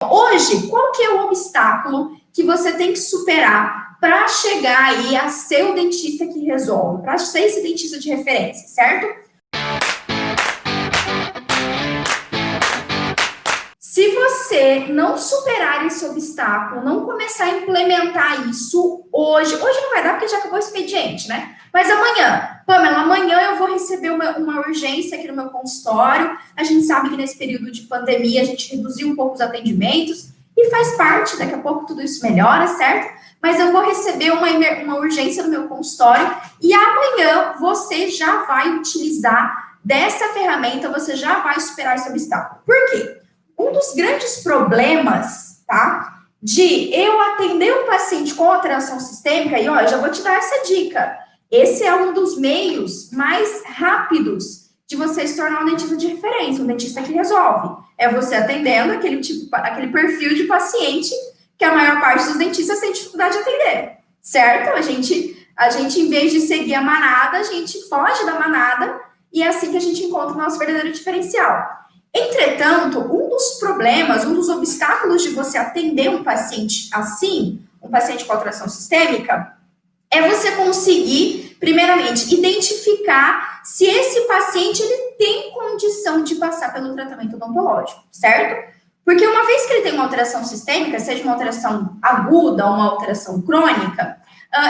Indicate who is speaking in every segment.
Speaker 1: Hoje, qual que é o obstáculo que você tem que superar para chegar aí a ser o dentista que resolve, para ser esse dentista de referência, certo? Se você não superar esse obstáculo, não começar a implementar isso hoje não vai dar porque já acabou o expediente, né? Mas amanhã, Pamela, amanhã eu vou receber uma urgência aqui no meu consultório. A gente sabe que nesse período de pandemia a gente reduziu um pouco os atendimentos e faz parte, daqui a pouco tudo isso melhora, certo? Mas eu vou receber uma urgência no meu consultório e amanhã você já vai utilizar dessa ferramenta, você já vai superar esse obstáculo. Por quê? Um dos grandes problemas, tá, de eu atender um paciente com alteração sistêmica, e ó, eu já vou te dar essa dica, esse é um dos meios mais rápidos de você se tornar um dentista de referência, um dentista que resolve. É você atendendo aquele perfil de paciente que a maior parte dos dentistas tem dificuldade de atender, certo? A gente, em vez de seguir a manada, a gente foge da manada e é assim que a gente encontra o nosso verdadeiro diferencial. Entretanto, um dos problemas, um dos obstáculos de você atender um paciente assim, um paciente com alteração sistêmica, é você conseguir, primeiramente, identificar se esse paciente ele tem condição de passar pelo tratamento odontológico, certo? Porque uma vez que ele tem uma alteração sistêmica, seja uma alteração aguda ou uma alteração crônica,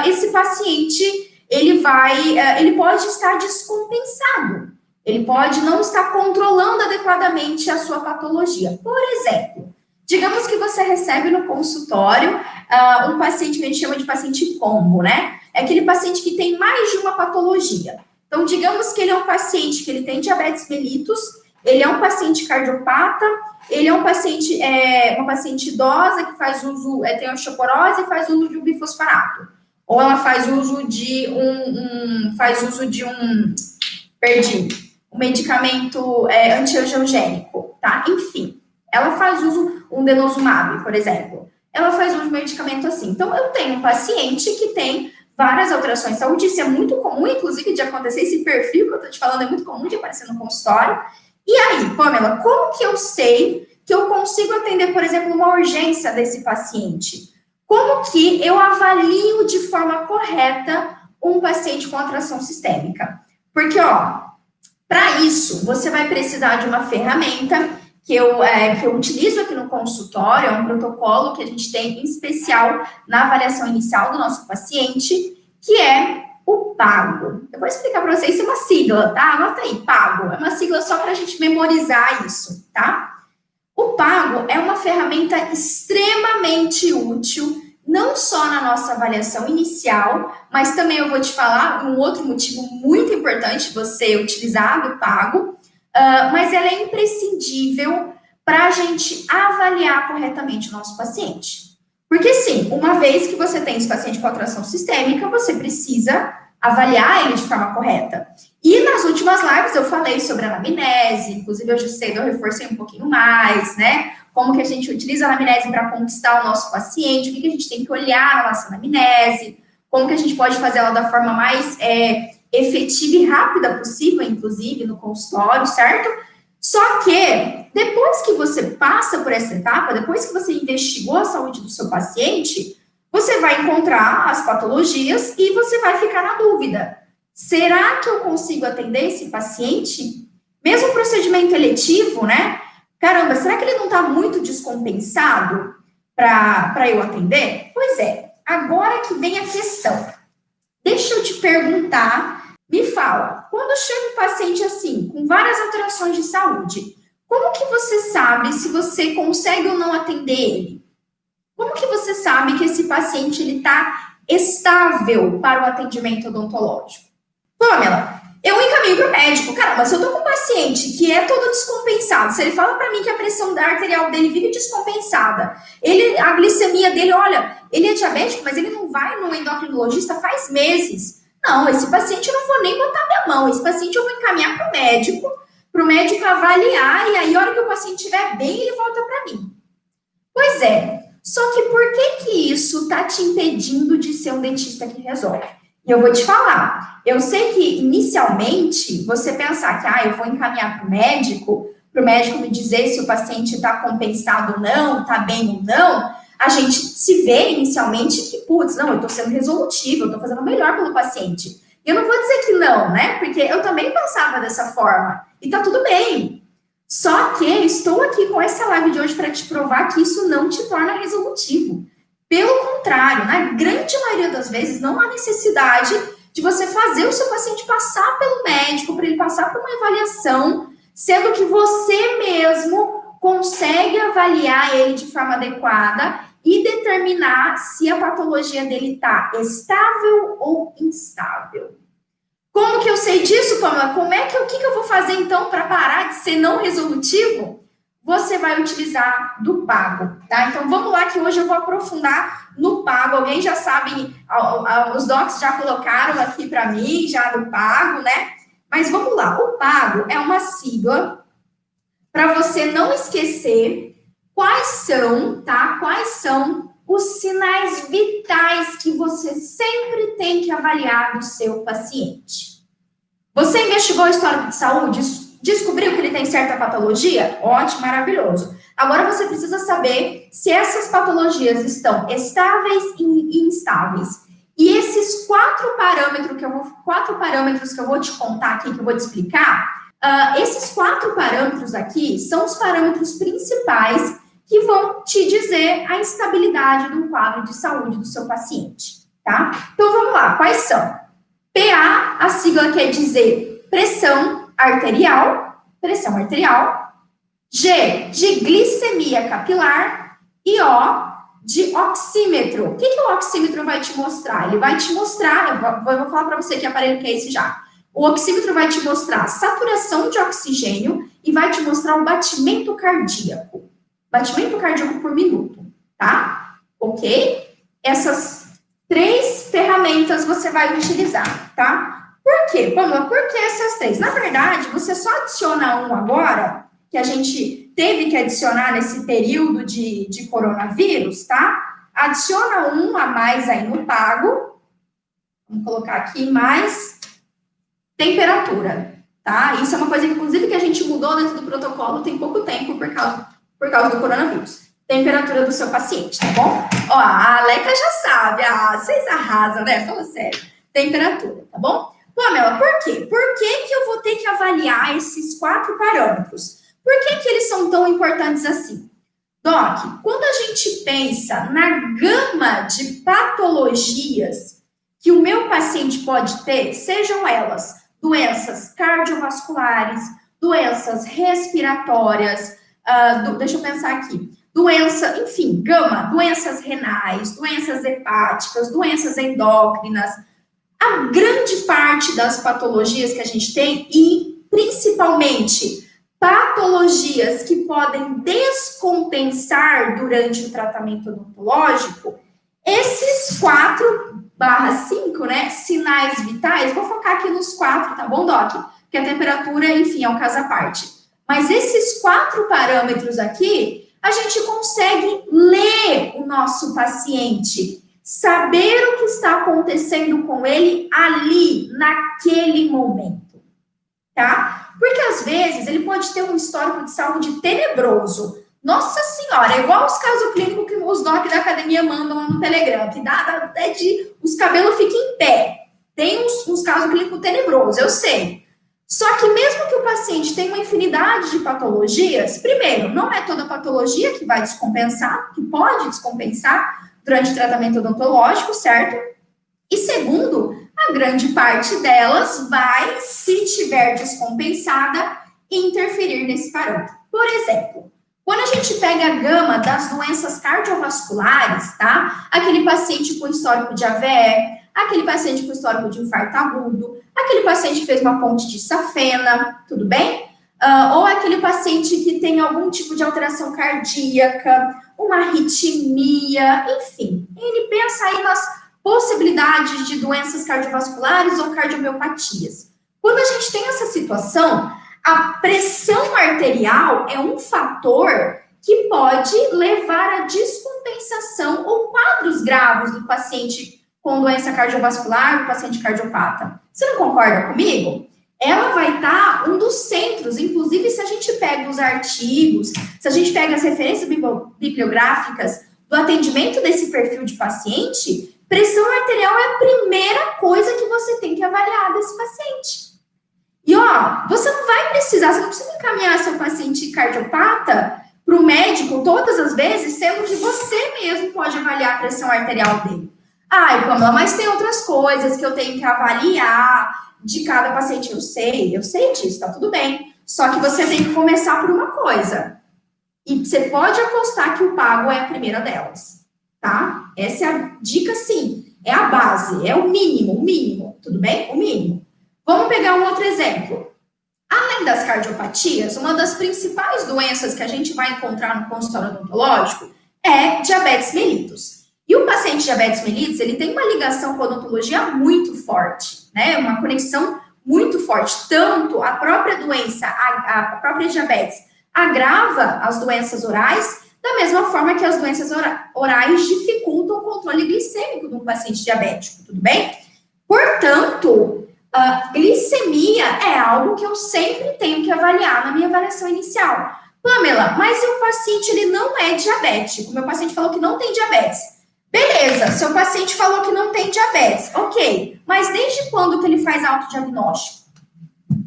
Speaker 1: esse paciente ele pode estar descompensado. Ele pode não estar controlando adequadamente a sua patologia. Por exemplo, digamos que você recebe no consultório um paciente que a gente chama de paciente combo, né? É aquele paciente que tem mais de uma patologia. Então, digamos que ele é um paciente que ele tem diabetes mellitus, ele é um paciente cardiopata, ele é um paciente, uma paciente idosa que faz uso, tem osteoporose e faz uso de um bifosfonato. Ou ela faz uso de um medicamento antiangiogênico, tá? Enfim, ela faz uso, um denosumab, por exemplo. Ela faz uso de medicamento assim. Então, eu tenho um paciente que tem várias alterações de saúde, isso é muito comum, inclusive, de acontecer, esse perfil que eu tô te falando é muito comum de aparecer no consultório. E aí, Pamela, como que eu sei que eu consigo atender, por exemplo, uma urgência desse paciente? Como que eu avalio de forma correta um paciente com alteração sistêmica? Porque, ó, para isso, você vai precisar de uma ferramenta que eu utilizo aqui no consultório, é um protocolo que a gente tem em especial na avaliação inicial do nosso paciente, que é o PAGO. Eu vou explicar para vocês, isso é uma sigla, tá? Anota aí, PAGO. É uma sigla só para a gente memorizar isso, tá? O PAGO é uma ferramenta extremamente útil, não só na nossa avaliação inicial, mas também eu vou te falar um outro motivo muito importante você utilizar do PAGO, mas ela é imprescindível para a gente avaliar corretamente o nosso paciente. Porque sim, uma vez que você tem esse paciente com alteração sistêmica, você precisa avaliar ele de forma correta. E nas últimas lives eu falei sobre a anamnese, inclusive hoje cedo eu reforcei um pouquinho mais, né? Como que a gente utiliza a anamnese para conquistar o nosso paciente, o que a gente tem que olhar na nossa anamnese, como que a gente pode fazer ela da forma mais efetiva e rápida possível, inclusive, no consultório, certo? Só que, depois que você passa por essa etapa, depois que você investigou a saúde do seu paciente, você vai encontrar as patologias e você vai ficar na dúvida. Será que eu consigo atender esse paciente? Mesmo procedimento eletivo, né? Caramba, será que ele não está muito descompensado para eu atender? Pois é, agora que vem a questão. Deixa eu te perguntar, me fala, quando chega um paciente assim, com várias alterações de saúde, como que você sabe se você consegue ou não atender ele? Como que você sabe que esse paciente está estável para o atendimento odontológico? Pamela, eu encaminho para o médico. Caramba, se eu estou com um paciente que é todo descompensado, se ele fala para mim que a pressão arterial dele vive descompensada, a glicemia dele, olha, ele é diabético, mas ele não vai no endocrinologista faz meses. Não, esse paciente eu não vou nem botar minha mão, esse paciente eu vou encaminhar para o médico avaliar, e aí a hora que o paciente estiver bem, ele volta para mim. Pois é, só que por que isso está te impedindo de ser um dentista que resolve? E eu vou te falar, eu sei que inicialmente você pensar que eu vou encaminhar para o médico para o médico me dizer se o paciente está compensado ou não, está bem ou não, a gente se vê inicialmente que, putz, não, eu estou sendo resolutivo, eu estou fazendo o melhor pelo paciente. E eu não vou dizer que não, né? Porque eu também pensava dessa forma. E tá tudo bem. Só que estou aqui com essa live de hoje para te provar que isso não te torna resolutivo. Pelo contrário, na grande maioria das vezes, não há necessidade de você fazer o seu paciente passar pelo médico, para ele passar por uma avaliação, sendo que você mesmo consegue avaliar ele de forma adequada e determinar se a patologia dele está estável ou instável. Como que eu sei disso, Pamela? O que eu vou fazer então para parar de ser não resolutivo? Você vai utilizar do pago, tá? Então vamos lá que hoje eu vou aprofundar no pago. Alguém já sabe, os docs já colocaram aqui para mim, já do pago, né? Mas vamos lá, o pago é uma sigla para você não esquecer quais são, tá? Quais são os sinais vitais que você sempre tem que avaliar do seu paciente. Você investigou o histórico de saúde? Descobriu que ele tem certa patologia? Ótimo, maravilhoso. Agora você precisa saber se essas patologias estão estáveis e instáveis. E esses quatro parâmetros que eu vou te contar aqui, que eu vou te explicar, esses quatro parâmetros aqui são os parâmetros principais que vão te dizer a instabilidade do quadro de saúde do seu paciente, tá? Então, vamos lá, quais são? PA, a sigla quer dizer pressão arterial. G, de glicemia capilar. E O, de oxímetro. O que o oxímetro vai te mostrar? Ele vai te mostrar, eu vou falar para você que aparelho que é esse já. O oxímetro vai te mostrar a saturação de oxigênio e vai te mostrar o batimento cardíaco. Batimento cardíaco por minuto, tá? Ok? Essas 3 ferramentas você vai utilizar, tá? Por quê, Pamela? Por que essas 3? Na verdade, você só adiciona um agora, que a gente teve que adicionar nesse período de coronavírus, tá? Adiciona um a mais aí no pago. Vamos colocar aqui mais temperatura, tá? Isso é uma coisa, inclusive, que a gente mudou dentro do protocolo tem pouco tempo por causa do coronavírus. Temperatura do seu paciente, tá bom? Ó, a Aleca já sabe, vocês arrasam, né? Fala sério. Temperatura, tá bom? Pamela, por quê? Por que eu vou ter que avaliar esses 4 parâmetros? Por que eles são tão importantes assim? Doc, quando a gente pensa na gama de patologias que o meu paciente pode ter, sejam elas doenças cardiovasculares, doenças respiratórias, deixa eu pensar aqui, doenças renais, doenças hepáticas, doenças endócrinas, a grande parte das patologias que a gente tem e principalmente patologias que podem descompensar durante o tratamento odontológico, esses 4/5, né, sinais vitais, vou focar aqui nos 4, tá bom, Doc? Porque a temperatura, enfim, é um caso à parte. Mas esses 4 parâmetros aqui, a gente consegue ler o nosso paciente, saber o que está acontecendo com ele ali, naquele momento, tá? Porque às vezes ele pode ter um histórico de saúde tenebroso. Nossa senhora, é igual os casos clínicos que os docs da academia mandam lá no Telegram, que dá até os cabelos ficam em pé. Tem uns casos clínicos tenebrosos, eu sei. Só que mesmo que o paciente tenha uma infinidade de patologias, primeiro, não é toda patologia que vai descompensar, que pode descompensar durante o tratamento odontológico, certo? E segundo, a grande parte delas vai, se tiver descompensada, interferir nesse parâmetro. Por exemplo, quando a gente pega a gama das doenças cardiovasculares, tá? Aquele paciente com histórico de AVE, aquele paciente com histórico de infarto agudo, aquele paciente que fez uma ponte de safena, tudo bem? Ou aquele paciente que tem algum tipo de alteração cardíaca, uma arritmia, enfim. Ele pensa aí nas possibilidades de doenças cardiovasculares ou cardiomiopatias. Quando a gente tem essa situação, a pressão arterial é um fator que pode levar à descompensação ou quadros graves do paciente com doença cardiovascular, do paciente cardiopata. Você não concorda comigo? ela vai estar um dos centros. Inclusive, se a gente pega os artigos, se a gente pega as referências bibliográficas do atendimento desse perfil de paciente, pressão arterial é a primeira coisa que você tem que avaliar desse paciente. E, ó, você não vai precisar, você não precisa encaminhar seu paciente cardiopata para o médico todas as vezes, sendo que você mesmo pode avaliar a pressão arterial dele. Ai, Pamela, mas tem outras coisas que eu tenho que avaliar de cada paciente. Eu sei disso, tá tudo bem. Só que você tem que começar por uma coisa. E você pode apostar que o pago é a primeira delas, tá? Essa é a dica, sim. É a base, é o mínimo, tudo bem? O mínimo. Vamos pegar um outro exemplo. Além das cardiopatias, uma das principais doenças que a gente vai encontrar no consultório odontológico é diabetes mellitus. E o paciente diabetes mellitus, ele tem uma ligação com a odontologia muito forte, né? Uma conexão muito forte. Tanto a própria doença, a própria diabetes, agrava as doenças orais, da mesma forma que as doenças orais dificultam o controle glicêmico de um paciente diabético, tudo bem? Portanto, a glicemia é algo que eu sempre tenho que avaliar na minha avaliação inicial. Pamela, mas o paciente ele não é diabético, meu paciente falou que não tem diabetes. Beleza, seu paciente falou que não tem diabetes, ok, mas desde quando que ele faz autodiagnóstico?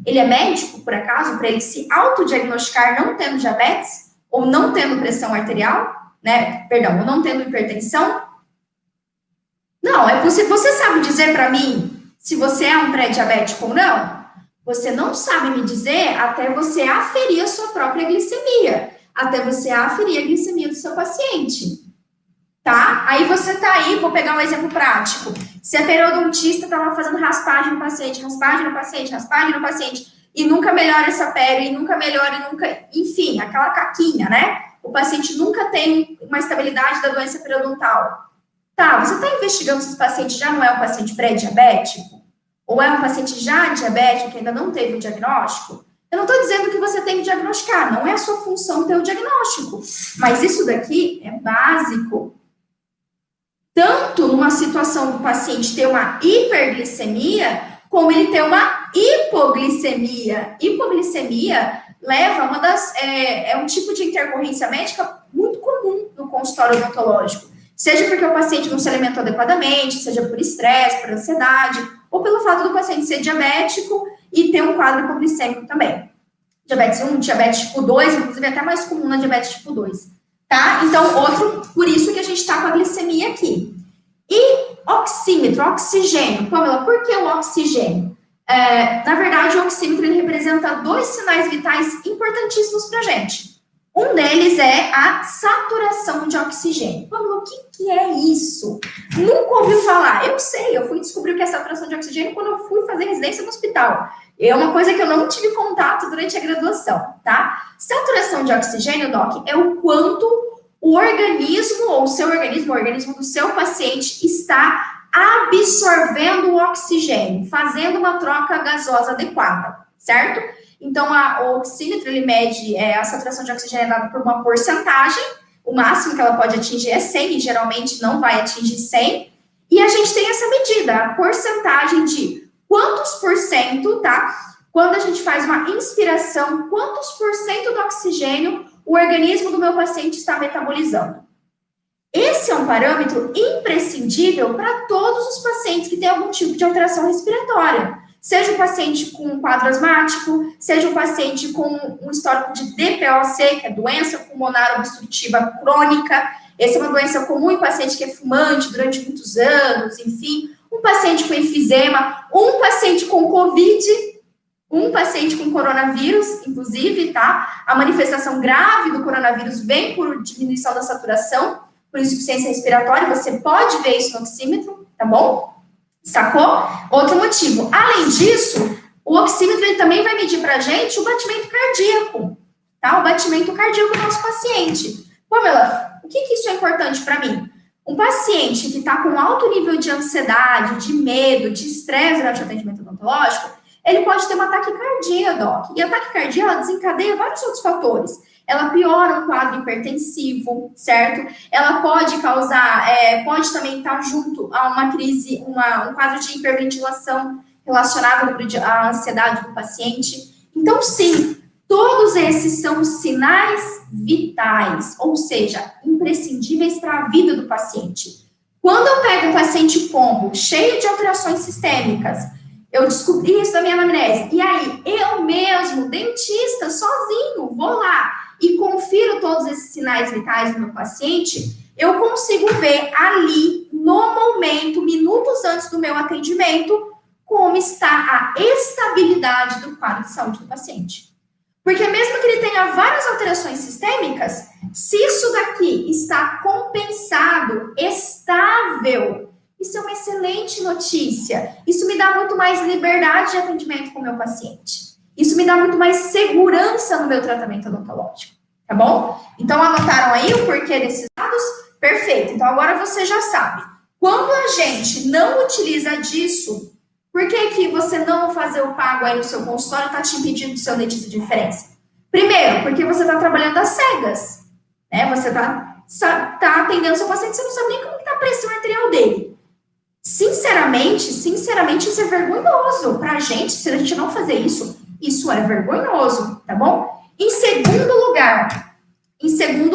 Speaker 1: Ele é médico, por acaso, para ele se autodiagnosticar não tendo diabetes? Ou não tendo pressão arterial? Né? Perdão, ou não tendo hipertensão? Não, é possível. Você sabe dizer para mim se você é um pré-diabético ou não? Você não sabe me dizer até você aferir a sua própria glicemia, até você aferir a glicemia do seu paciente. Tá? Aí você tá aí, vou pegar um exemplo prático. Se a periodontista tá lá fazendo raspagem no paciente, e nunca melhora essa pele, e nunca melhora, e nunca... Enfim, aquela caquinha, né? O paciente nunca tem uma estabilidade da doença periodontal. Tá, você tá investigando se esse paciente já não é um paciente pré-diabético? Ou é um paciente já diabético que ainda não teve o diagnóstico? Eu não tô dizendo que você tem que diagnosticar, não é a sua função ter o diagnóstico. Mas isso daqui é básico. Tanto numa situação do paciente ter uma hiperglicemia, como ele ter uma hipoglicemia. Hipoglicemia leva é um tipo de intercorrência médica muito comum no consultório odontológico. Seja porque o paciente não se alimentou adequadamente, seja por estresse, por ansiedade, ou pelo fato do paciente ser diabético e ter um quadro hipoglicêmico também. Diabetes 1, diabetes tipo 2, inclusive é até mais comum na diabetes tipo 2. Tá? Então, por isso que a gente está com a glicemia aqui. E oxímetro, oxigênio. Pamela, por que o oxigênio? Na verdade, o oxímetro ele representa 2 sinais vitais importantíssimos para a gente. Um deles é a saturação de oxigênio. Pamela, o que é isso? Nunca ouviu falar. Eu sei, eu fui descobrir o que é saturação de oxigênio quando eu fui fazer residência no hospital. É uma coisa que eu não tive contato durante a graduação, tá? Saturação de oxigênio, Doc, é o quanto o organismo, ou o seu organismo, o organismo do seu paciente está absorvendo o oxigênio, fazendo uma troca gasosa adequada, certo? Então, o oxímetro, ele mede a saturação de oxigênio dada por uma porcentagem, o máximo que ela pode atingir é 100, e geralmente não vai atingir 100, e a gente tem essa medida, a porcentagem de quantos por cento, tá? Quando a gente faz uma inspiração, quantos por cento do oxigênio o organismo do meu paciente está metabolizando. Esse é um parâmetro imprescindível para todos os pacientes que têm algum tipo de alteração respiratória. Seja o paciente com um quadro asmático, seja o paciente com um histórico de DPOC, que é doença pulmonar obstrutiva crônica. Essa é uma doença comum em paciente que é fumante durante muitos anos, enfim. Um paciente com enfisema, um paciente com Covid, um paciente com coronavírus, inclusive, tá? A manifestação grave do coronavírus vem por diminuição da saturação, por insuficiência respiratória, você pode ver isso no oxímetro, tá bom? Sacou? Outro motivo. Além disso, o oxímetro ele também vai medir pra gente o batimento cardíaco, tá? O batimento cardíaco do nosso paciente. Pamela, o que isso é importante para mim? Um paciente que está com alto nível de ansiedade, de medo, de estresse durante o atendimento odontológico, ele pode ter uma taquicardia, Doc. E a taquicardia, ela desencadeia vários outros fatores. Ela piora um quadro hipertensivo, certo? Ela pode causar, pode também estar junto a uma crise, um quadro de hiperventilação, relacionado à ansiedade do paciente. Então, sim, todos esses são sinais vitais, ou seja, imprescindíveis para a vida do paciente. Quando eu pego um paciente combo, cheio de alterações sistêmicas, eu descobri isso da minha anamnese, e aí eu mesmo, dentista, sozinho, vou lá e confiro todos esses sinais vitais do meu paciente, eu consigo ver ali, no momento, minutos antes do meu atendimento, como está a estabilidade do quadro de saúde do paciente. Porque mesmo que ele tenha várias alterações sistêmicas, se isso daqui está compensado, estável, isso é uma excelente notícia. Isso me dá muito mais liberdade de atendimento com o meu paciente. Isso me dá muito mais segurança no meu tratamento odontológico, tá bom? Então, anotaram aí o porquê desses dados? Perfeito. Então, agora você já sabe. Quando a gente não utiliza disso, por que você não fazer o pago aí no seu consultório está te impedindo do seu dentista de referência? Primeiro, porque você está trabalhando às cegas, né? Você tá atendendo seu paciente, você não sabe nem como está a pressão arterial dele. Sinceramente, isso é vergonhoso para a gente. Se a gente não fazer isso, isso é vergonhoso, tá bom? Em segundo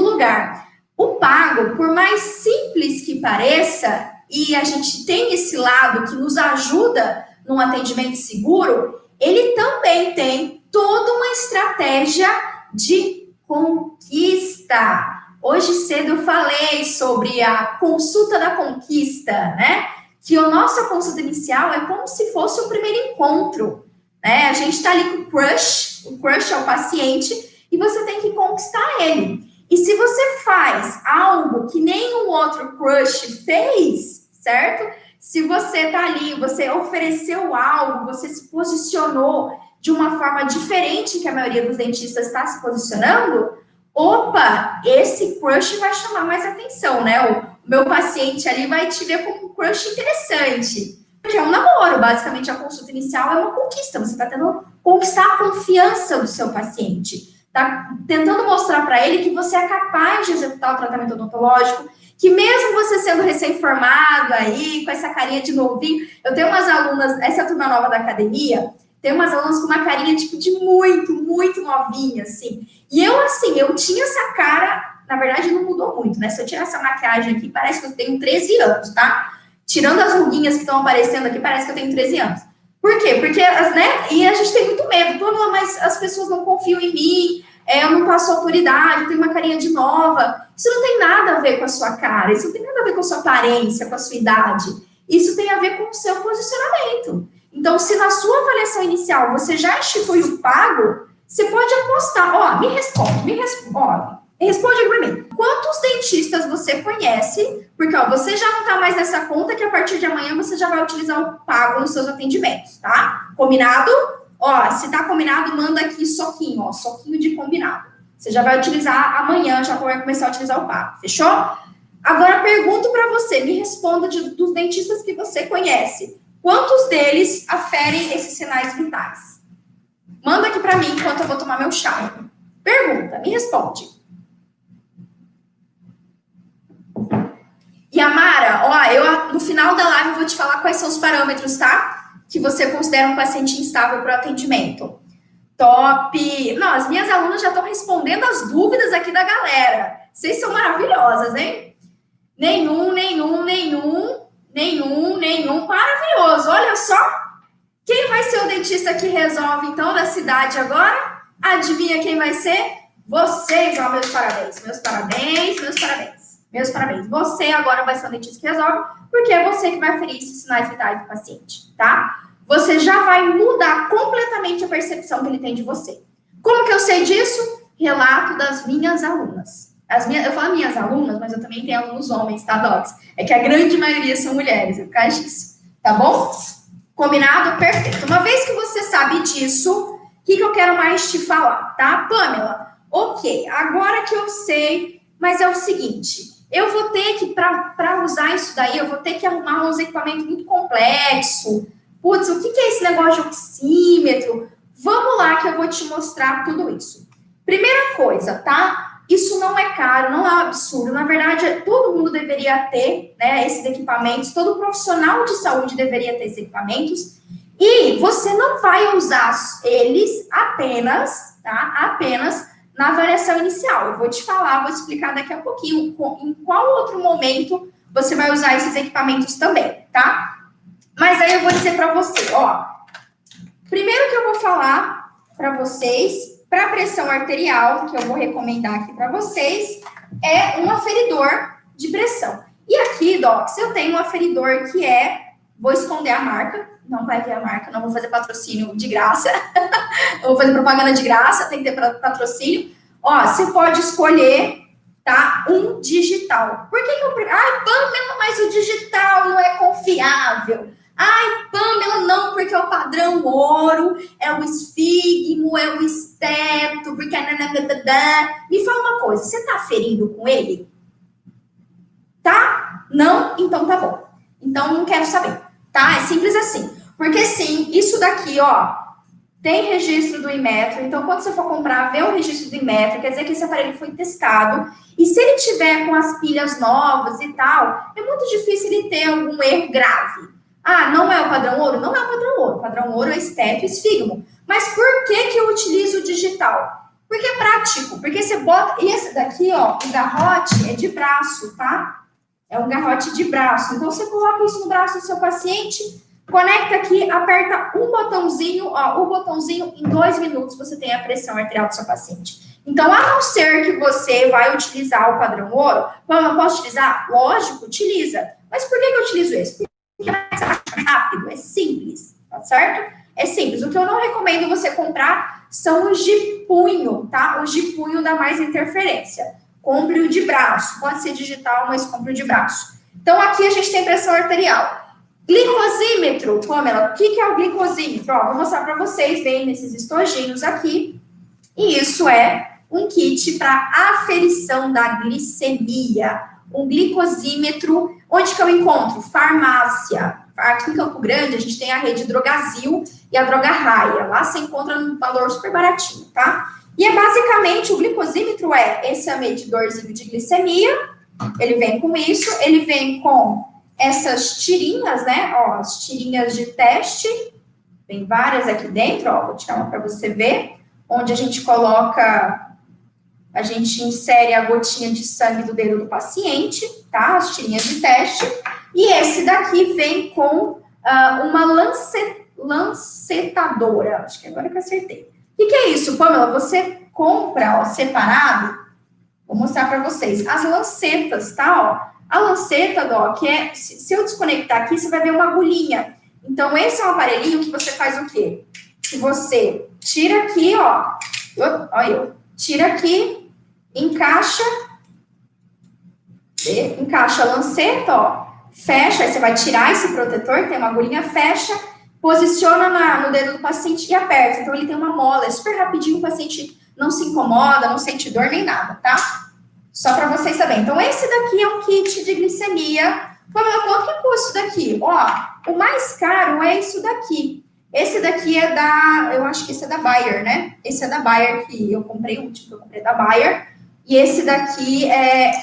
Speaker 1: lugar, o pago, por mais simples que pareça, e a gente tem esse lado que nos ajuda num atendimento seguro, ele também tem toda uma estratégia de conquista. Hoje cedo eu falei sobre a consulta da conquista, né? Que a nossa consulta inicial é como se fosse o primeiro encontro, né? A gente está ali com o crush é o paciente, e você tem que conquistar ele. E se você faz algo que nenhum outro crush fez, certo? Se você tá ali, você ofereceu algo, você se posicionou de uma forma diferente que a maioria dos dentistas está se posicionando, opa, esse crush vai chamar mais atenção, né? O meu paciente ali vai te ver como um crush interessante. Porque é um namoro, basicamente a consulta inicial é uma conquista, você está tentando conquistar a confiança do seu paciente. Tá tentando mostrar para ele que você é capaz de executar o tratamento odontológico, que mesmo você sendo recém-formado aí, com essa carinha de novinho, eu tenho umas alunas, essa é a turma nova da academia, tem umas alunas com uma carinha, tipo, de muito, muito novinha, assim. E eu tinha essa cara, na verdade, não mudou muito, né? Se eu tirar essa maquiagem aqui, parece que eu tenho 13 anos, tá? Tirando as ruguinhas que estão aparecendo aqui, parece que eu tenho 13 anos. Por quê? Porque, né? E a gente tem muito medo. Pô, mas as pessoas não confiam em mim, eu não passo autoridade, eu tenho uma carinha de nova. Isso não tem nada a ver com a sua cara, isso não tem nada a ver com a sua aparência, com a sua idade. Isso tem a ver com o seu posicionamento. Então, se na sua avaliação inicial você já instituiu o pago, você pode apostar. Ó, me responde aqui para mim. Quantos dentistas você conhece? Porque, ó, você já não tá mais nessa conta, que a partir de amanhã você já vai utilizar o pago nos seus atendimentos, tá? Combinado? Ó, se tá combinado, manda aqui soquinho, ó, soquinho de combinado. Você já vai utilizar amanhã, já vai começar a utilizar o pago, fechou? Agora, pergunto para você, me responda dos dentistas que você conhece. Quantos deles aferem esses sinais vitais? Manda aqui para mim enquanto eu vou tomar meu chá. Pergunta, me responde. E Amara, ó, no final da live eu vou te falar quais são os parâmetros, tá? Que você considera um paciente instável para o atendimento. Top! Não, as minhas alunas já estão respondendo as dúvidas aqui da galera. Vocês são maravilhosas, hein? Nenhum. Maravilhoso. Olha só. Quem vai ser o dentista que resolve, então, da cidade agora? Adivinha quem vai ser? Vocês, ó, meus parabéns. Você agora vai ser o dentista que resolve, porque é você que vai aferir esses sinais vitais do paciente, tá? Você já vai mudar completamente a percepção que ele tem de você. Como que eu sei disso? Relato das minhas alunas. Eu falo minhas alunas, mas eu também tenho alunos homens, tá, Docs? É que a grande maioria são mulheres, por causa disso, tá bom? Combinado? Perfeito. Uma vez que você sabe disso, o que eu quero mais te falar, tá? Pamela, ok, agora que eu sei, mas é o seguinte, eu vou ter que, para usar isso daí, eu vou ter que arrumar uns equipamentos muito complexos. Putz, o que é esse negócio de oxímetro? Vamos lá que eu vou te mostrar tudo isso. Primeira coisa, tá? Isso não é caro, não é um absurdo. Na verdade, todo mundo deveria ter, né, esses equipamentos, todo profissional de saúde deveria ter esses equipamentos. E você não vai usar eles apenas, tá? Apenas na avaliação inicial. Eu vou te falar, vou explicar daqui a pouquinho em qual outro momento você vai usar esses equipamentos também, tá? Mas aí eu vou dizer para você, ó. Primeiro que eu vou falar para vocês, para pressão arterial, que eu vou recomendar aqui para vocês, é um aferidor de pressão. E aqui, Docs, eu tenho um aferidor que vou esconder a marca, não vai ver a marca, não vou fazer patrocínio de graça, eu vou fazer propaganda de graça, tem que ter patrocínio. Ó, você pode escolher, tá, um digital. Por que eu... Ai, Pamela, mas o digital não é confiável. Ai, Pamela, não, porque é o padrão ouro, é o esfigmo, é o esteto, porque Me fala uma coisa, você tá aferindo com ele? Tá? Não? Então tá bom. Então não quero saber, tá? É simples assim. Porque sim, isso daqui, ó, tem registro do Inmetro. Então quando você for comprar, vê o registro do Inmetro, quer dizer que esse aparelho foi testado. E se ele tiver com as pilhas novas e tal, é muito difícil ele ter algum erro grave. Ah, não é o padrão ouro? Não é o padrão ouro. O padrão ouro é esteto e esfigmo. Mas por que eu utilizo o digital? Porque é prático. Porque você bota... E esse daqui, ó, o garrote é de braço, tá? É um garrote de braço. Então, você coloca isso no braço do seu paciente, conecta aqui, aperta um botãozinho, ó, o botãozinho, em 2 minutos você tem a pressão arterial do seu paciente. Então, a não ser que você vai utilizar o padrão ouro, eu posso utilizar? Lógico, utiliza. Mas por que eu utilizo isso? Porque é mais rápido, é simples, tá certo? É simples. O que eu não recomendo você comprar são os de punho, tá? Os de punho dá mais interferência. Compre o de braço, pode ser digital, mas compre o de braço. Então, aqui a gente tem pressão arterial. Glicosímetro, Pamela, o que é o glicosímetro? Ó, vou mostrar para vocês, vem nesses estojinhos aqui. E isso é um kit para aferição da glicemia. Um glicosímetro, onde que eu encontro? Farmácia. Aqui em Campo Grande, a gente tem a rede Drogazil e a Droga Raia. Lá você encontra num valor super baratinho, tá? E é basicamente, o glicosímetro esse medidorzinho de glicemia, ele vem com isso, ele vem com essas tirinhas, né, ó, as tirinhas de teste, tem várias aqui dentro, ó, vou tirar uma para você ver, onde a gente coloca, a gente insere a gotinha de sangue do dedo do paciente, tá, as tirinhas de teste, e esse daqui vem com uma lancetadora, acho que agora que eu acertei. O que é isso, Pamela? Você compra, ó, separado, vou mostrar para vocês, as lancetas, tá, ó. A lanceta, Doc, se eu desconectar aqui, você vai ver uma agulhinha. Então, esse é um aparelhinho que você faz o quê? Que você tira aqui, ó, tira aqui, encaixa a lanceta, ó, fecha, aí você vai tirar esse protetor, tem uma agulhinha, fecha, posiciona no dedo do paciente e aperta. Então, ele tem uma mola, é super rapidinho, o paciente não se incomoda, não sente dor nem nada, tá? Só para vocês saberem. Então, esse daqui é um kit de glicemia. Quanto que custa isso daqui? Ó, o mais caro é isso daqui. Esse daqui é eu acho que esse é da Bayer, né? Esse é da Bayer, que eu comprei, o último que eu comprei da Bayer. E esse daqui,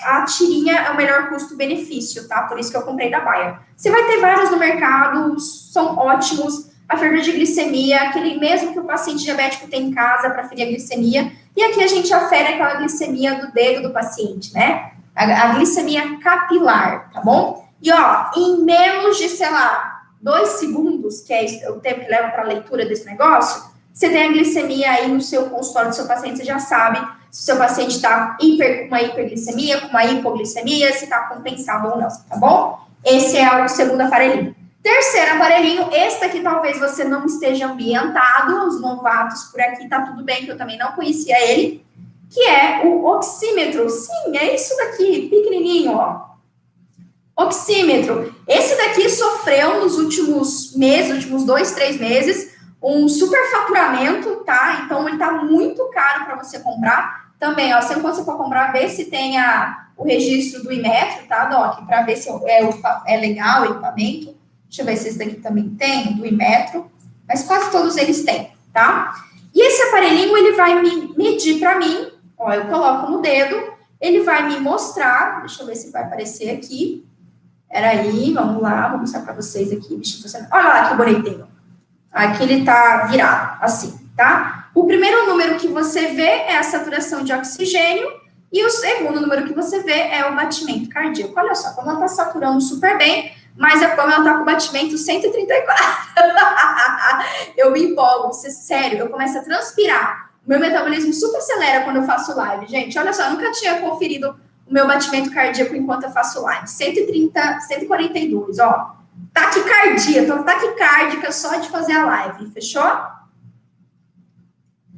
Speaker 1: a tirinha é o melhor custo-benefício, tá? Por isso que eu comprei da Bayer. Você vai ter vários no mercado, são ótimos. A ferida de glicemia, aquele mesmo que o paciente diabético tem em casa para ferir a glicemia. E aqui a gente afere aquela glicemia do dedo do paciente, né? A glicemia capilar, tá bom? E, ó, em menos de, sei lá, 2 segundos, que é o tempo que leva para a leitura desse negócio, você tem a glicemia aí no seu consultório do seu paciente, você já sabe se o seu paciente está com uma hiperglicemia, com uma hipoglicemia, se está compensado ou não, tá bom? Esse é o segundo aparelhinho. Terceiro aparelhinho, esse daqui talvez você não esteja ambientado, os novatos por aqui, tá tudo bem, que eu também não conhecia ele, que é o oxímetro. Sim, é isso daqui, pequenininho, ó. Oxímetro. Esse daqui sofreu nos últimos meses, últimos 2, 3 meses, um superfaturamento, tá? Então, ele tá muito caro para você comprar. Também, ó, sempre quando você for comprar, vê se tem o registro do Inmetro, tá, Doc? Para ver se é legal o equipamento. Deixa eu ver se esse daqui também tem, do Inmetro. Mas quase todos eles têm, tá? E esse aparelhinho, ele vai me medir para mim. Ó, eu coloco no dedo, ele vai me mostrar. Deixa eu ver se vai aparecer aqui. Peraí, vamos lá, vou mostrar para vocês aqui. Olha lá que bonitinho. Aqui ele tá virado, assim, tá? O primeiro número que você vê é a saturação de oxigênio e o segundo número que você vê é o batimento cardíaco. Olha só, como ela tá saturando super bem, mas a Pamela tá com o batimento 134. Eu me empolgo, sério, eu começo a transpirar. O meu metabolismo super acelera quando eu faço live. Gente, olha só, eu nunca tinha conferido o meu batimento cardíaco enquanto eu faço live. 130, 142, ó. Taquicardia, tô taquicárdica só de fazer a live, fechou?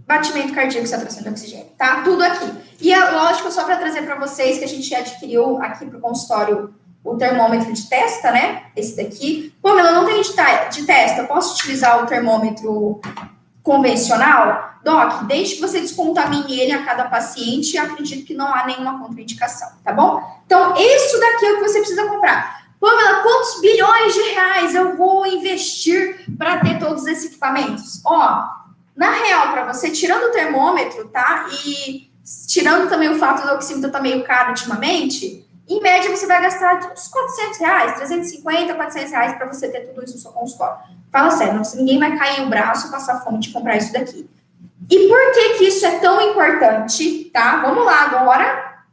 Speaker 1: Batimento cardíaco e saturação de oxigênio, tá? Tudo aqui. E é lógico, só para trazer para vocês que a gente adquiriu aqui pro consultório o termômetro de testa, né? Esse daqui. Pô, ela não tem de testa, eu posso utilizar o termômetro convencional? Doc, desde que você descontamine ele a cada paciente, acredito que não há nenhuma contraindicação, tá bom? Então, isso daqui é o que você precisa comprar. Pamela, quantos bilhões de reais eu vou investir para ter todos esses equipamentos? Ó, na real, para você, tirando o termômetro, tá? E tirando também o fato do oxímetro estar meio caro ultimamente, em média você vai gastar uns 400 reais, 350, 400 reais para você ter tudo isso no seu consultório. Fala sério, não, ninguém vai cair o braço e passar fome de comprar isso daqui. E por que isso é tão importante, tá? Vamos lá agora.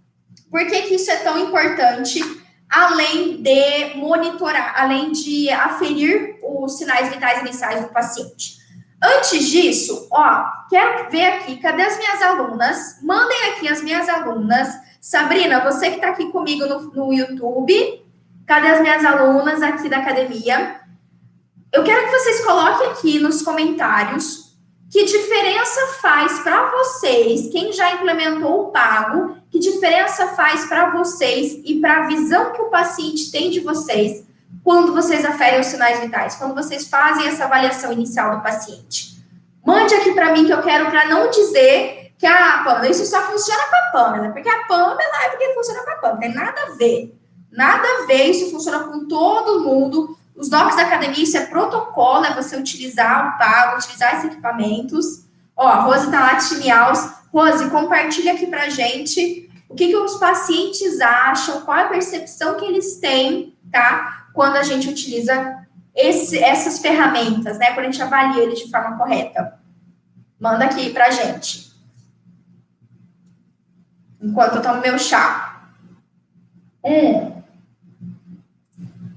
Speaker 1: Por que isso é tão importante, além de monitorar, além de aferir os sinais vitais iniciais do paciente? Antes disso, ó, quero ver aqui, cadê as minhas alunas? Mandem aqui as minhas alunas. Sabrina, você que está aqui comigo no YouTube, cadê as minhas alunas aqui da academia? Eu quero que vocês coloquem aqui nos comentários que diferença faz para vocês, quem já implementou o pago, que diferença faz para vocês e para a visão que o paciente tem de vocês quando vocês aferem os sinais vitais, quando vocês fazem essa avaliação inicial do paciente. Mande aqui para mim que eu quero, para não dizer que Pamela, isso só funciona com a Pamela, porque a Pamela é porque funciona com a Pamela, tem nada a ver. Nada a ver, isso funciona com todo mundo. Os docs da academia, isso é protocolo, é você utilizar o pago, utilizar esses equipamentos. Ó, a Rose tá lá, time Alves. Rose, compartilha aqui pra gente o que os pacientes acham, qual a percepção que eles têm, tá? Quando a gente utiliza essas ferramentas, né? Quando a gente avalia eles de forma correta. Manda aqui pra gente. Enquanto eu tomo meu chá.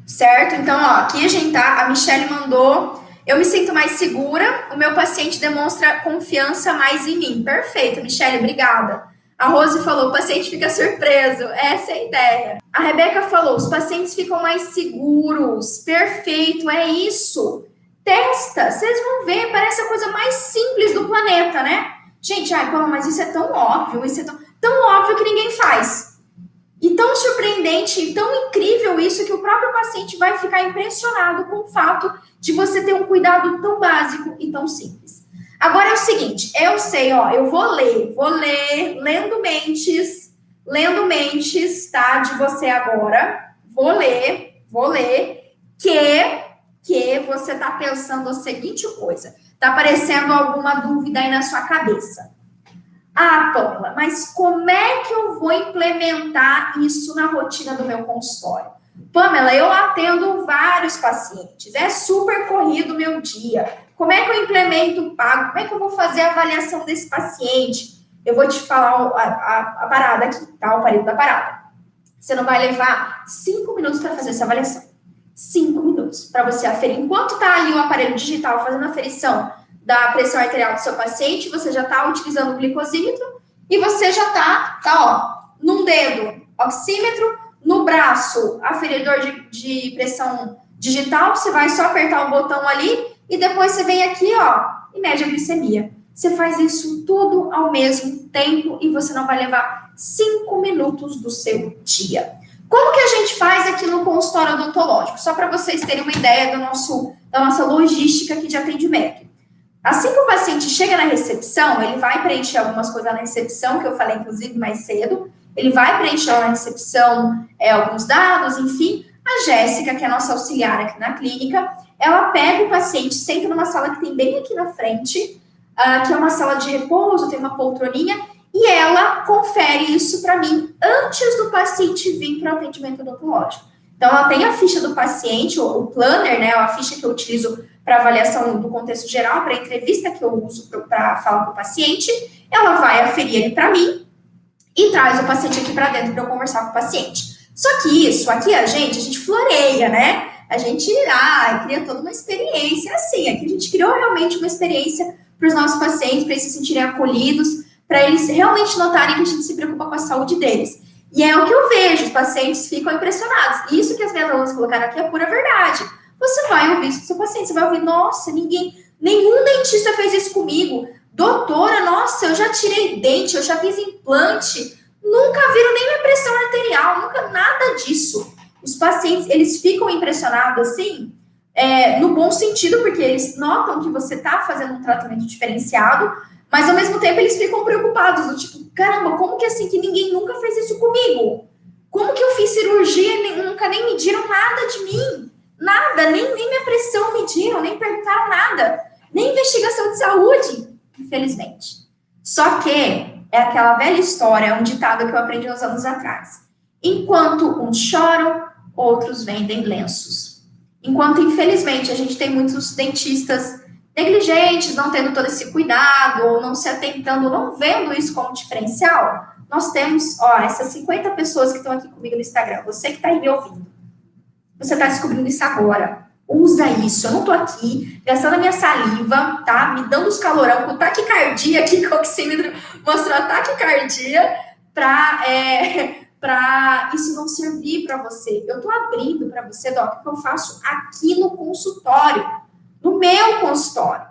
Speaker 1: Certo? Então, ó, aqui a gente tá, a Michelle mandou, eu me sinto mais segura, o meu paciente demonstra confiança mais em mim. Perfeito, Michelle, obrigada. A Rose falou, o paciente fica surpreso, essa é a ideia. A Rebeca falou, os pacientes ficam mais seguros. Perfeito, é isso. Testa, vocês vão ver, parece a coisa mais simples do planeta, né? Gente, mas isso é tão óbvio, isso é tão óbvio que ninguém faz. E tão surpreendente, e tão incrível isso que o próprio paciente vai ficar impressionado com o fato de você ter um cuidado tão básico e tão simples. Agora é o seguinte, eu sei, ó, eu vou ler, lendo mentes, tá, de você agora, vou ler, que você tá pensando a seguinte coisa, tá aparecendo alguma dúvida aí na sua cabeça. Pamela, mas como é que eu vou implementar isso na rotina do meu consultório? Pamela, eu atendo vários pacientes, é super corrido o meu dia. Como é que eu implemento o pago? Como é que eu vou fazer a avaliação desse paciente? Eu vou te falar a parada aqui, tá? O aparelho da parada. Você não vai levar 5 minutos para fazer essa avaliação. 5 minutos para você aferir. Enquanto tá ali o aparelho digital fazendo a aferição da pressão arterial do seu paciente, você já está utilizando o glicosímetro e você já tá, ó, num dedo, oxímetro, no braço, aferidor de pressão digital, você vai só apertar o botão ali e depois você vem aqui, ó, e mede a glicemia. Você faz isso tudo ao mesmo tempo e você não vai levar 5 minutos do seu dia. Como que a gente faz aqui no consultório odontológico? Só para vocês terem uma ideia da nossa logística aqui de atendimento. Assim que o paciente chega na recepção, ele vai preencher algumas coisas na recepção, que eu falei, inclusive, mais cedo. Ele vai preencher na recepção alguns dados, enfim. A Jéssica, que é a nossa auxiliar aqui na clínica, ela pega o paciente, senta numa sala que tem bem aqui na frente, que é uma sala de repouso, tem uma poltroninha, e ela confere isso para mim antes do paciente vir para o atendimento odontológico. Então, ela tem a ficha do paciente, o planner, né, a ficha que eu utilizo para avaliação do contexto geral, para a entrevista que eu uso para falar com o paciente, ela vai aferir ele para mim e traz o paciente aqui para dentro para eu conversar com o paciente. Só que isso, aqui a gente floreia, né? A gente cria toda uma experiência assim. Aqui a gente criou realmente uma experiência para os nossos pacientes, para eles se sentirem acolhidos, para eles realmente notarem que a gente se preocupa com a saúde deles. E é o que eu vejo, os pacientes ficam impressionados. Isso que as minhas alunas colocaram aqui é pura verdade. Você vai ouvir isso do seu paciente, você vai ouvir, nossa, nenhum dentista fez isso comigo. Doutora, nossa, eu já tirei dente, eu já fiz implante, nunca viram nem minha pressão arterial, nunca, nada disso. Os pacientes, eles ficam impressionados, assim, no bom sentido, porque eles notam que você está fazendo um tratamento diferenciado, mas ao mesmo tempo eles ficam preocupados, do tipo, caramba, como que assim, que ninguém nunca fez isso comigo? Como que eu fiz cirurgia e nunca nem mediram nada de mim? Nada, nem minha pressão mediram, nem perguntaram nada, nem investigação de saúde, infelizmente. Só que é aquela velha história, um ditado que eu aprendi uns anos atrás. Enquanto uns choram, outros vendem lenços. Enquanto, infelizmente, a gente tem muitos dentistas negligentes, não tendo todo esse cuidado, ou não se atentando, não vendo isso como diferencial, nós temos, essas 50 pessoas que estão aqui comigo no Instagram, você que está aí me ouvindo, você está descobrindo isso agora. Usa isso. Eu não tô aqui gastando a minha saliva, tá? Me dando os calorão com taquicardia aqui, que o oxímetro mostrou a taquicardia, para isso não servir para você. Eu tô abrindo para você, Doc, o que eu faço aqui no consultório, no meu consultório.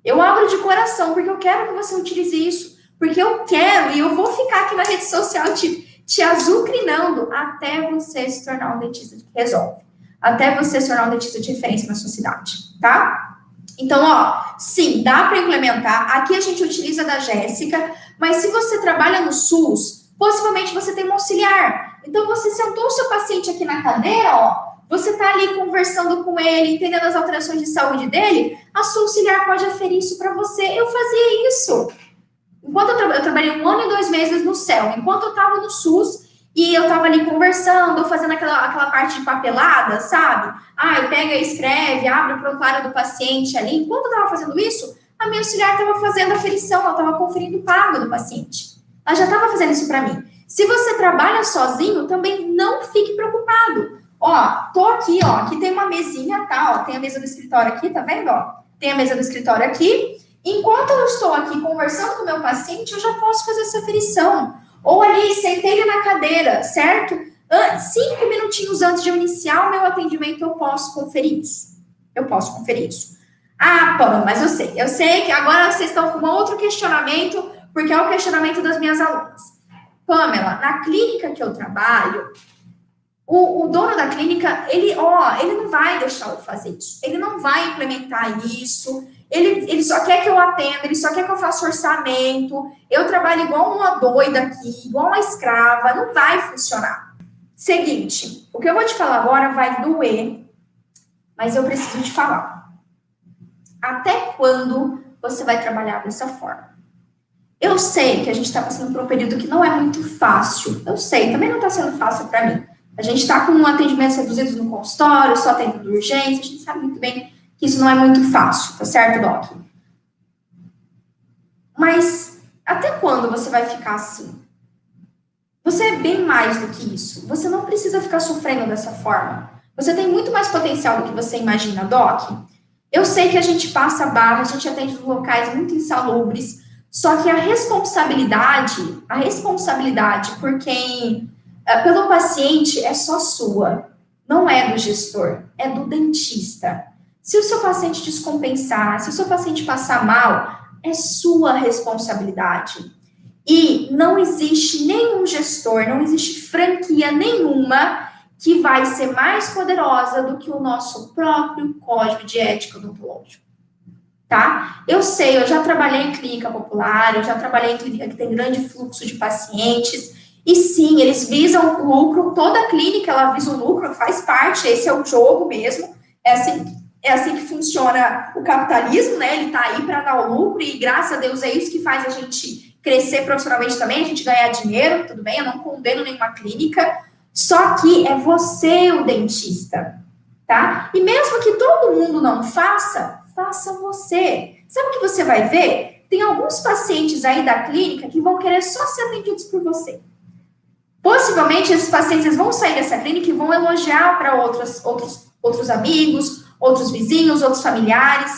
Speaker 1: Eu abro de coração, porque eu quero que você utilize isso, porque eu quero, e eu vou ficar aqui na rede social te azucrinando até você se tornar um dentista que resolve. Até você se tornar um dentista de referência na sua cidade, tá? Então, sim, dá para implementar. Aqui a gente utiliza da Jéssica, mas se você trabalha no SUS, possivelmente você tem um auxiliar. Então, você sentou o seu paciente aqui na cadeira, você tá ali conversando com ele, entendendo as alterações de saúde dele, a sua auxiliar pode aferir isso para você. Eu fazia isso. Enquanto eu trabalhei 1 ano e 2 meses no CEL, enquanto eu estava no SUS, e eu tava ali conversando, fazendo aquela parte de papelada, sabe? Pega e escreve, abre o prontuário do paciente ali. Enquanto eu tava fazendo isso, a minha auxiliar tava fazendo a aferição, ela tava conferindo o pago do paciente. Ela já tava fazendo isso para mim. Se você trabalha sozinho, também não fique preocupado. Tô aqui, aqui tem uma mesinha, tá? Tem a mesa do escritório aqui, tá vendo? Tem a mesa do escritório aqui. Enquanto eu estou aqui conversando com o meu paciente, eu já posso fazer essa aferição. Ou ali, sentei ele na cadeira, certo? 5 minutinhos antes de eu iniciar o meu atendimento, eu posso conferir isso. Pamela, mas eu sei que agora vocês estão com outro questionamento, porque é o questionamento das minhas alunas. Pamela, na clínica que eu trabalho, o dono da clínica, ele não vai deixar eu fazer isso. Ele não vai implementar isso. Ele só quer que eu atenda, ele só quer que eu faça orçamento. Eu trabalho igual uma doida aqui, igual uma escrava. Não vai funcionar. Seguinte, o que eu vou te falar agora vai doer, mas eu preciso te falar. Até quando você vai trabalhar dessa forma? Eu sei que a gente está passando por um período que não é muito fácil. Eu sei, também não está sendo fácil para mim. A gente está com atendimentos reduzidos no consultório, só atendendo urgência, a gente sabe muito bem que isso não é muito fácil, tá certo, Doc? Mas até quando você vai ficar assim? Você é bem mais do que isso. Você não precisa ficar sofrendo dessa forma. Você tem muito mais potencial do que você imagina, Doc. Eu sei que a gente passa barra, a gente atende locais muito insalubres, só que a responsabilidade por pelo paciente é só sua. Não é do gestor, é do dentista. Se o seu paciente descompensar, se o seu paciente passar mal, é sua responsabilidade. E não existe nenhum gestor, não existe franquia nenhuma que vai ser mais poderosa do que o nosso próprio código de ética odontológica. Tá? Eu sei, eu já trabalhei em clínica popular, eu já trabalhei em clínica que tem grande fluxo de pacientes, e sim, eles visam o lucro, toda clínica ela visa o lucro, faz parte, esse é o jogo mesmo, é assim que funciona o capitalismo, né? Ele tá aí para dar o lucro e, graças a Deus, é isso que faz a gente crescer profissionalmente também, a gente ganhar dinheiro, tudo bem? Eu não condeno nenhuma clínica, só que é você o dentista, tá? E mesmo que todo mundo não faça, faça você. Sabe o que você vai ver? Tem alguns pacientes aí da clínica que vão querer só ser atendidos por você. Possivelmente, esses pacientes vão sair dessa clínica e vão elogiar para outros amigos, outros vizinhos, outros familiares,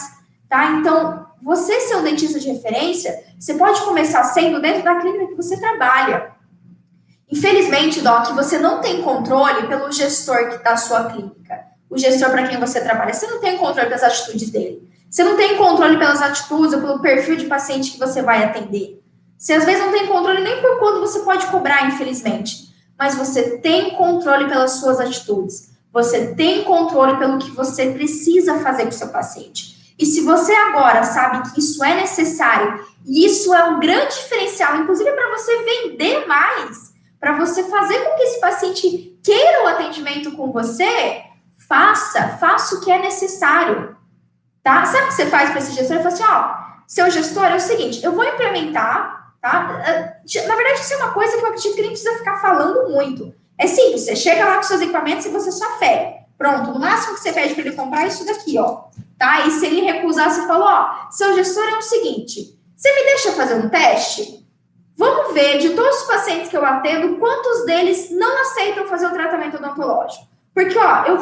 Speaker 1: tá? Então, você ser um dentista de referência, você pode começar sendo dentro da clínica que você trabalha. Infelizmente, Doc, você não tem controle pelo gestor da sua clínica. O gestor para quem você trabalha, você não tem controle pelas atitudes dele. Você não tem controle pelas atitudes ou pelo perfil de paciente que você vai atender. Você às vezes não tem controle nem por quando você pode cobrar, infelizmente. Mas você tem controle pelas suas atitudes. Você tem controle pelo que você precisa fazer com o seu paciente. E se você agora sabe que isso é necessário, e isso é um grande diferencial, inclusive para você vender mais, para você fazer com que esse paciente queira o atendimento com você, faça o que é necessário, tá? Sabe o que você faz para esse gestor? Ele fala assim, ó, seu gestor, é o seguinte, eu vou implementar, tá? Na verdade, isso é uma coisa que eu acredito que nem precisa ficar falando muito. É simples, você chega lá com seus equipamentos e você só fere. Pronto, no máximo que você pede para ele comprar é isso daqui, ó, tá? E se ele recusar, você fala, ó, seu gestor, é o seguinte, você me deixa fazer um teste? Vamos ver, de todos os pacientes que eu atendo, quantos deles não aceitam fazer o tratamento odontológico. Porque, ó, eu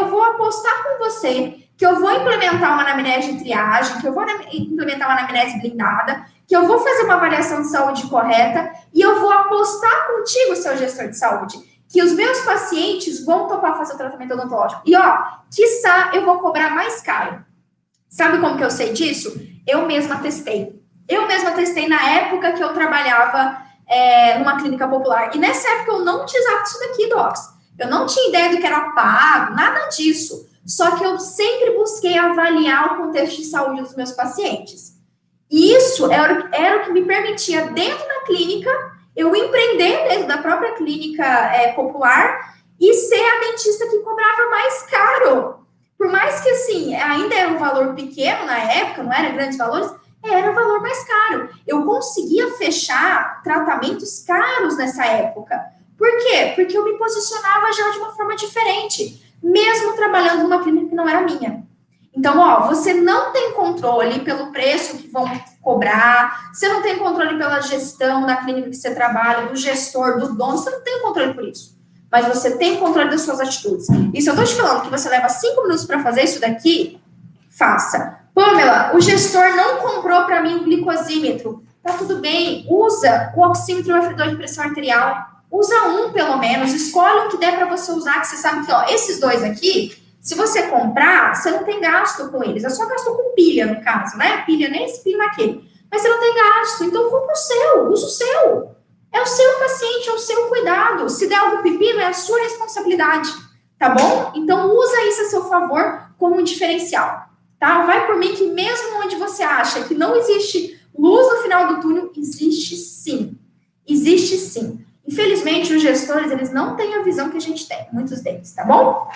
Speaker 1: vou apostar com você que eu vou implementar uma anamnese de triagem, que eu vou implementar uma anamnese blindada, que eu vou fazer uma avaliação de saúde correta e eu vou apostar contigo, seu gestor de saúde, que os meus pacientes vão topar fazer o tratamento odontológico. E, ó, quiçá eu vou cobrar mais caro. Sabe como que eu sei disso? Eu mesma testei. Na época que eu trabalhava numa clínica popular. E nessa época eu não utilizava isso daqui, Docs. Eu não tinha ideia do que era pago, nada disso. Só que eu sempre busquei avaliar o contexto de saúde dos meus pacientes. E isso era o que me permitia, dentro da clínica, eu empreender dentro da própria clínica popular e ser a dentista que cobrava mais caro. Por mais que, assim, ainda era um valor pequeno na época, não era grandes valores, era o valor mais caro. Eu conseguia fechar tratamentos caros nessa época. Por quê? Porque eu me posicionava já de uma forma diferente, mesmo trabalhando numa clínica que não era minha. Então, ó, você não tem controle pelo preço que vão cobrar, você não tem controle pela gestão da clínica que você trabalha, do gestor, do dono, você não tem controle por isso. Mas você tem controle das suas atitudes. E se eu tô te falando que você leva 5 minutos para fazer isso daqui, faça. Pamela, o gestor não comprou para mim o glicosímetro. Tá tudo bem, usa o oxímetro e o aferidor de pressão arterial. Usa um, pelo menos, escolhe o que der para você usar, que você sabe que, ó, esses dois aqui, se você comprar, você não tem gasto com eles. É só gasto com pilha, no caso, né? Pilha nesse, pilha naquele. Mas você não tem gasto, então compra o seu, usa o seu. É o seu paciente, é o seu cuidado. Se der algum pepino, é a sua responsabilidade, tá bom? Então, usa isso a seu favor como um diferencial. Tá? Vai por mim que mesmo onde você acha que não existe luz no final do túnel, existe sim. Existe sim. Infelizmente, os gestores, eles não têm a visão que a gente tem, muitos deles, tá bom?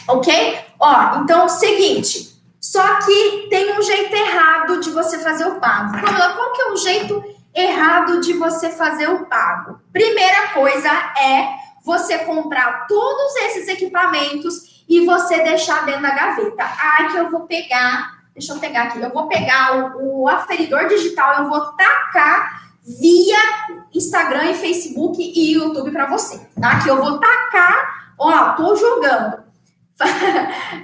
Speaker 1: Ok? Ó, então, seguinte, só que tem um jeito errado de você fazer o pago. Qual que é o jeito errado de você fazer o pago? Primeira coisa é você comprar todos esses equipamentos e você deixar dentro da gaveta. Ah, que eu vou pegar, deixa eu pegar aqui, eu vou pegar o aferidor digital, eu vou tacar via Instagram e Facebook e YouTube para você, tá? Que eu vou tacar, ó, tô jogando.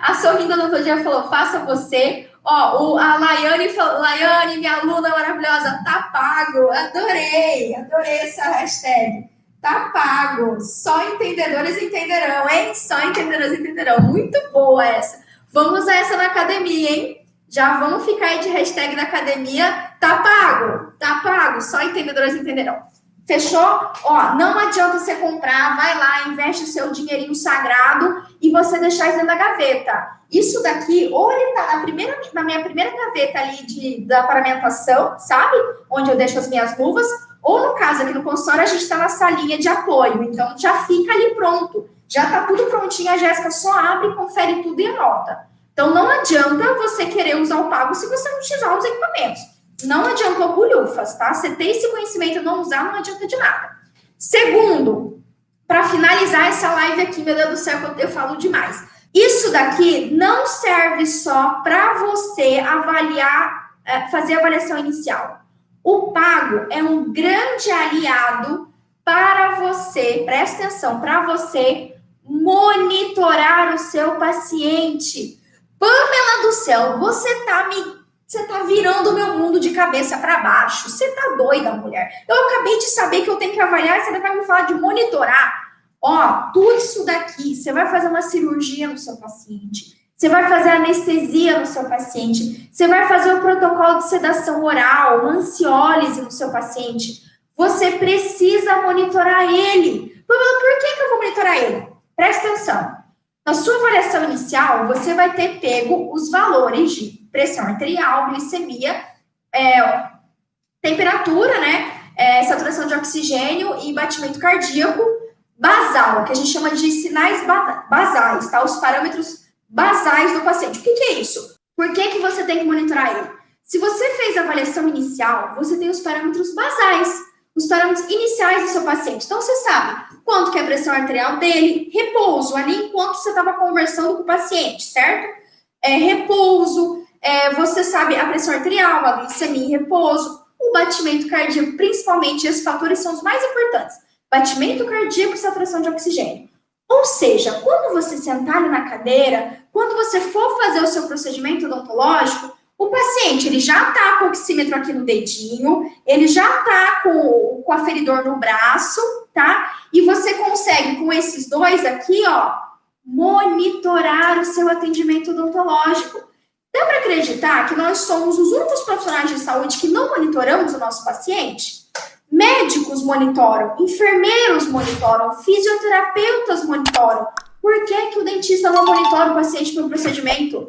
Speaker 1: A Sorrindo Odontologia falou, faça você. Ó, a Laiane falou, Laiane, minha aluna maravilhosa, tá pago. Adorei essa hashtag. Tá pago. Só entendedores entenderão, hein? Só entendedores entenderão. Muito boa essa. Vamos usar essa na academia, hein? Já vamos ficar aí de hashtag na academia. Tá pago. Só entendedores entenderão. Fechou? Ó, não adianta você comprar, vai lá, investe o seu dinheirinho sagrado e você deixar isso dentro da gaveta. Isso daqui, ou ele tá na minha primeira gaveta ali da paramentação, sabe? Onde eu deixo as minhas luvas, ou no caso aqui no consultório, a gente tá na salinha de apoio, então já fica ali pronto. Já tá tudo prontinho, a Jéssica só abre, confere tudo e anota. Então não adianta você querer usar o pago se você não utilizar os equipamentos. Não adiantou bulhufas, tá? Você ter esse conhecimento e não usar, não adianta de nada. Segundo, para finalizar essa live aqui, meu Deus do céu, eu falo demais. Isso daqui não serve só para você avaliar, fazer a avaliação inicial. O pago é um grande aliado para você, presta atenção, para você monitorar o seu paciente. Pamela do céu, você tá virando o meu mundo de cabeça para baixo. Você tá doida, mulher. Eu acabei de saber que eu tenho que avaliar, você vai me falar de monitorar. Ó, tudo isso daqui, você vai fazer uma cirurgia no seu paciente, você vai fazer anestesia no seu paciente, você vai fazer o protocolo de sedação oral, uma ansiólise no seu paciente. Você precisa monitorar ele. Por que eu vou monitorar ele? Presta atenção. Na sua avaliação inicial, você vai ter pego os valores de pressão arterial, glicemia, temperatura, né? Saturação de oxigênio e batimento cardíaco basal, que a gente chama de sinais basais, tá? Os parâmetros basais do paciente. O que é isso? Por que você tem que monitorar ele? Se você fez a avaliação inicial, você tem os parâmetros basais, os parâmetros iniciais do seu paciente. Então, você sabe quanto que é a pressão arterial dele, repouso, ali enquanto você estava conversando com o paciente, certo? Repouso, você sabe a pressão arterial, a glicemia e repouso, o batimento cardíaco, principalmente, esses fatores são os mais importantes. Batimento cardíaco e saturação de oxigênio. Ou seja, quando você sentar ali na cadeira, quando você for fazer o seu procedimento odontológico, o paciente, ele já está com o oxímetro aqui no dedinho, ele já está com o aferidor no braço, tá? E você consegue, com esses dois aqui, ó, monitorar o seu atendimento odontológico. Dá para acreditar que nós somos os únicos profissionais de saúde que não monitoramos o nosso paciente? Médicos monitoram, enfermeiros monitoram, fisioterapeutas monitoram. Por que o dentista não monitora o paciente para o procedimento?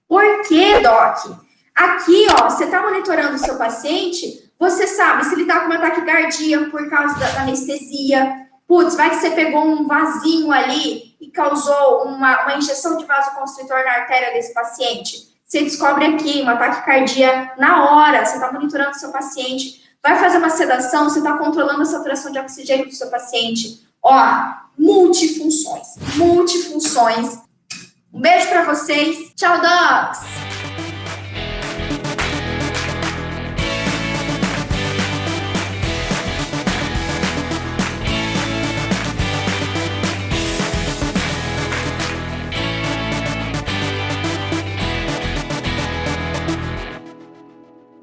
Speaker 1: Por que, Doc? Aqui, ó, você está monitorando o seu paciente, você sabe se ele está com uma taquicardia por causa da anestesia. Putz, vai que você pegou um vasinho ali e causou uma injeção de vasoconstritor na artéria desse paciente. Você descobre aqui uma taquicardia na hora, você está monitorando o seu paciente. Vai fazer uma sedação, você está controlando a saturação de oxigênio do seu paciente. Ó, multifunções. Um beijo para vocês. Tchau, docs!